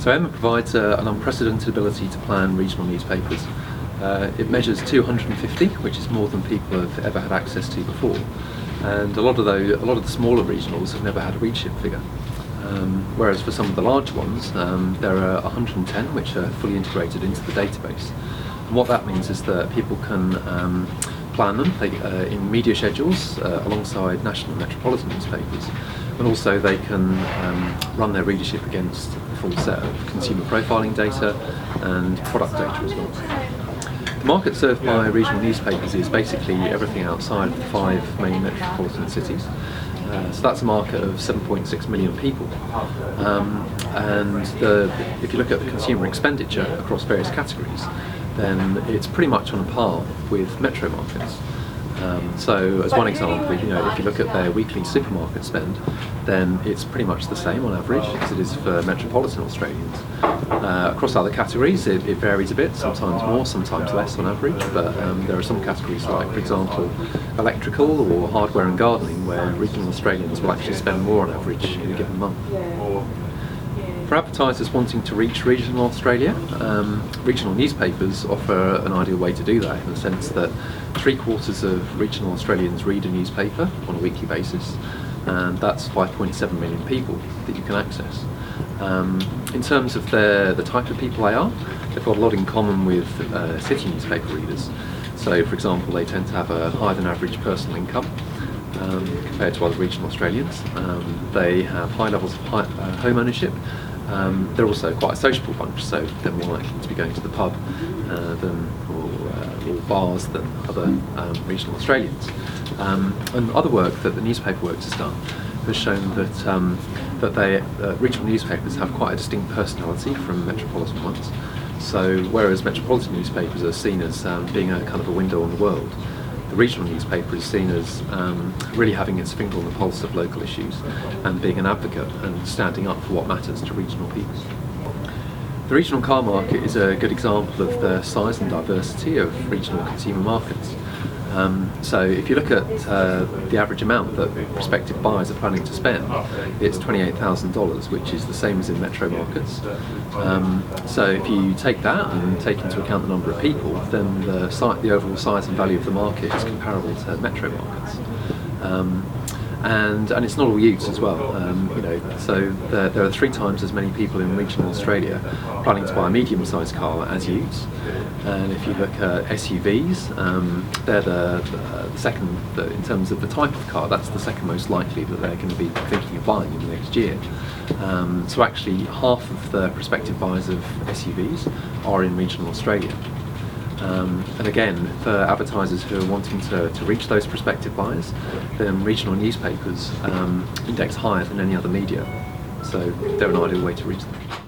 So EMMA provides an unprecedented ability to plan regional newspapers. It measures 250, which is more than people have ever had access to before. And a lot of the smaller regionals have never had a readership figure. Whereas for some of the large ones, there are 110 which are fully integrated into the database. And what that means is that people can plan them in media schedules alongside national and metropolitan newspapers, and also they can run their readership against a full set of consumer profiling data and product data as well. The market served by regional newspapers is basically everything outside of the 5 main metropolitan cities. So that's a market of 7.6 million people. If you look at the consumer expenditure across various categories, then it's pretty much on a par with metro markets. So as one example, if you look at their weekly supermarket spend, then it's pretty much the same on average as it is for metropolitan Australians. Across other categories it varies a bit, sometimes more, sometimes less on average, but there are some categories like, for example, electrical or hardware and gardening, where regional Australians will actually spend more on average in a given month. For advertisers wanting to reach regional Australia, regional newspapers offer an ideal way to do that, in the sense that 3/4 of regional Australians read a newspaper on a weekly basis, and that's 5.7 million people that you can access. In terms of the type of people they are, they've got a lot in common with city newspaper readers. So, for example, they tend to have a higher than average personal income compared to other regional Australians. They have high levels of home ownership. They're also quite a sociable bunch, so they're more likely to be going to the pub or bars than other regional Australians. And other work that the Newspaper Works has done has shown that regional newspapers have quite a distinct personality from metropolitan ones. So whereas metropolitan newspapers are seen as being a kind of a window on the world, the regional newspaper is seen as really having its finger on the pulse of local issues and being an advocate and standing up for what matters to regional people. The regional car market is a good example of the size and diversity of regional consumer markets. So if you look at the average amount that prospective buyers are planning to spend, it's $28,000, which is the same as in metro markets. So if you take that and take into account the number of people, then the overall size and value of the market is comparable to metro markets. And it's not all youths as well. So there are 3 times as many people in regional Australia planning to buy a medium-sized car as youths. And if you look at SUVs, they're the second, in terms of the type of car, that's the second most likely that they're going to be thinking of buying in the next year. So actually half of the prospective buyers of SUVs are in regional Australia. And again, for advertisers who are wanting to reach those prospective buyers, then regional newspapers index higher than any other media, so they're an ideal way to reach them.